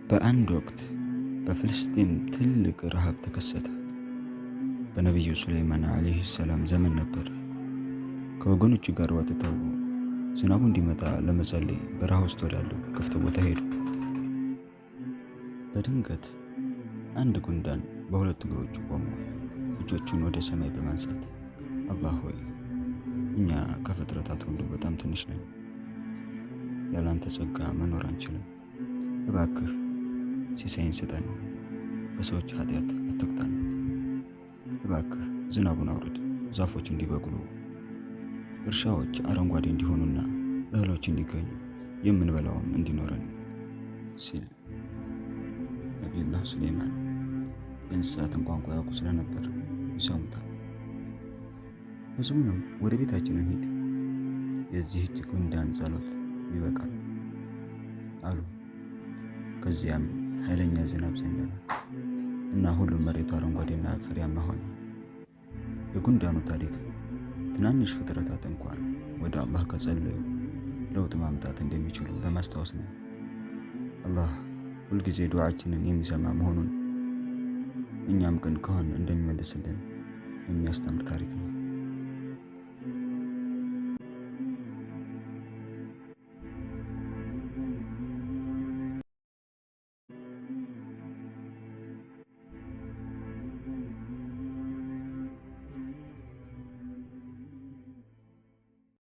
በአንድ ወቅት በፍልስጤም ትልቅ ረሃብ ተከሰተ። በነቢዩ ሱለይማን ዓለይሂ ሰላም ዘመን ነበር። ከወገኖቹ ጋር ወጥተው ዝናቡ እንዲመጣ ለመጸለይ በረሃ ውስጥ ወዳለው ክፍት ቦታ ሄዱ። በድንገት አንድ ጉንዳን በሁለት እግሮቹ ቆሞ እጆቹን ወደ ሰማይ በማንሳት አላህ ሆይ፣ እኛ ከፍጥረታት ሁሉ በጣም ትንሽ ነን፣ ያላንተ ጸጋ መኖር አንችልም። እባክህ ሲሳይን ስጠን፣ በሰዎች ኃጢአት አትቅጣን። እባክህ ዝናቡን አውርድ፣ ዛፎች እንዲበቅሉ፣ እርሻዎች አረንጓዴ እንዲሆኑና እህሎች እንዲገኙ፣ የምንበላውም እንዲኖረን ሲል ነቢዩላህ ሱለይማን የእንስሳትን ቋንቋ ያውቁ ስለነበር ይሰሙታል። ሕዝቡንም ወደ ቤታችን እንሂድ፣ የዚህች ጉንዳን ጸሎት ይበቃል አሉ። ከዚያም ኃይለኛ ዝናብ ዘነበ እና ሁሉም መሬቱ አረንጓዴና ፍሬያማ ሆነ። የጉንዳኑ ታሪክ ትናንሽ ፍጥረታት እንኳን ወደ አላህ ከጸለዩ ለውጥ ማምጣት እንደሚችሉ ለማስታወስ ነው። አላህ ሁልጊዜ ዱዓችንን የሚሰማ መሆኑን እኛም ቅን ከሆን እንደሚመልስልን የሚያስተምር ታሪክ ነው።